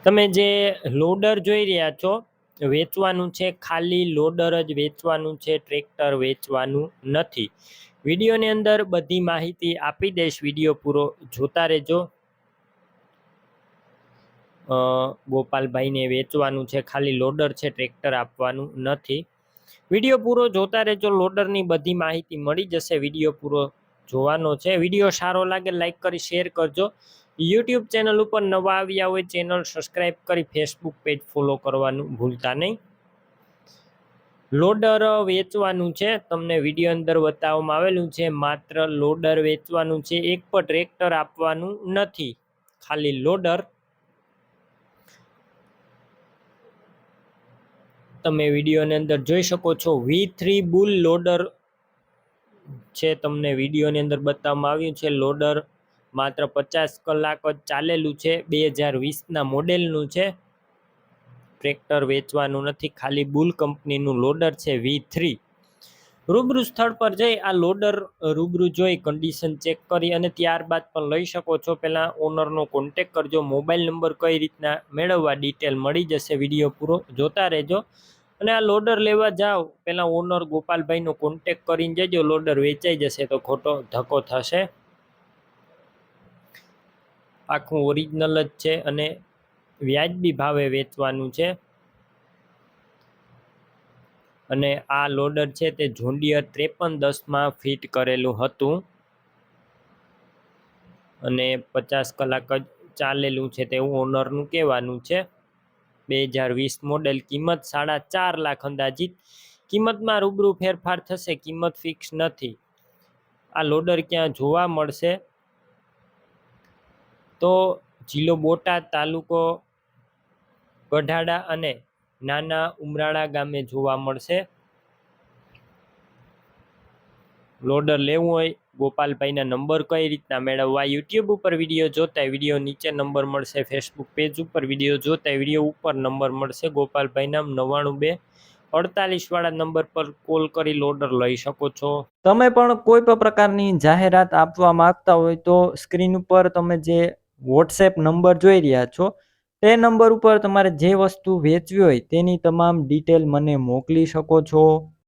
તમે જે લોડર જોઈ રહ્યા છો વેચવાનું છે, ખાલી લોડર જ વેચવાનું છે, ટ્રેક્ટર વેચવાનું નથી. વિડીયોની અંદર બધી માહિતી આપી દઈશ, વિડીયો પૂરો જોતા રહેજો. ગોપાલભાઈને વેચવાનું છે, ખાલી લોડર છે, ટ્રેક્ટર આપવાનું નથી. વિડીયો પૂરો જોતા રહેજો, લોડરની બધી માહિતી મળી જશે. વિડીયો પૂરો જોવાનો છે. વિડીયો સારો લાગે લાઈક કરી શેર કરજો. યુટ્યુબ ચેનલ ઉપર નવા આવ્યા હોય ચેનલ સબસ્ક્રાઈબ કરી ફેસબુક પેજ ફોલો કરવાનું ભૂલતા નહીં. લોડર વેચવાનું છે, તમને વિડીયો અંદર બતાવવામાં આવેલું છે. માત્ર લોડર વેચવાનું છે, એક પણ ટ્રેક્ટર આપવાનું નથી, ખાલી લોડર. તમે વિડીયોની અંદર જોઈ શકો છો V3 બુલ લોડર છે, તમને વિડીયોની અંદર બતાવવામાં આવ્યું છે. લોડર માત્ર 50 કલાક જ ચાલેલું છે, 2020ના મોડેલનું છે. ટ્રેક્ટર વેચવાનું નથી, ખાલી બુલ કંપનીનું લોડર છે V3. રૂબરૂ સ્થળ પર જઈ આ લોડર રૂબરૂ જોઈ કન્ડિશન ચેક કરી અને ત્યારબાદ પણ લઈ શકો છો. પહેલાં ઓનરનો કોન્ટેક કરજો. મોબાઈલ નંબર કઈ રીતના મેળવવા ડિટેલ મળી જશે. વિડીયો પૂરો જોતા રહેજો. અને આ લોડર લેવા જાઓ પહેલાં ઓનર ગોપાલભાઈનો કોન્ટેક કરીને જજો. લોડર વેચાઈ જશે તો ખોટો ધક્કો થશે. આખું ઓરિજિનલ જ છે અને વ્યાજબી ભાવે વેચવાનું છે. અને આ લોડર છે તે જોન્ડિયર 5310માં ફિટ કરેલું હતું અને 50 કલાક જ ચાલેલું છે તેવું ઓનરનું કહેવાનું છે. 2020 મોડેલ, કિંમત 4.5 લાખ અંદાજિત. કિંમતમાં રૂબરૂ ફેરફાર થશે, કિંમત ફિક્સ નથી. આ લોડર ક્યાં જોવા મળશે તો જિલ્લો બોટાદ, તાલુકો ગઢાડા અને નાના ઉમરાળા ગામે જોવા મળશે. લોડર લેવું હોય ગોપાલભાઈના નંબર કઈ રીતના મેળવવા, યુટ્યુબ ઉપર વિડીયો જોતા વિડીયો નીચે નંબર મળશે, ફેસબુક પેજ ઉપર વિડીયો જોતા વિડીયો ઉપર નંબર મળશે. ગોપાલભાઈના 99 વાળા નંબર પર કોલ કરી લોડર લઈ શકો છો. તમે પણ કોઈ પણ પ્રકારની જાહેરાત આપવા માંગતા હોય તો સ્ક્રીન ઉપર તમે જે વોટ્સએપ નંબર જોઈ રહ્યા છો તે નંબર ઉપર તમારે જે વસ્તુ વેચવી હોય તેની તમામ ડિટેલ મને મોકલી શકો છો.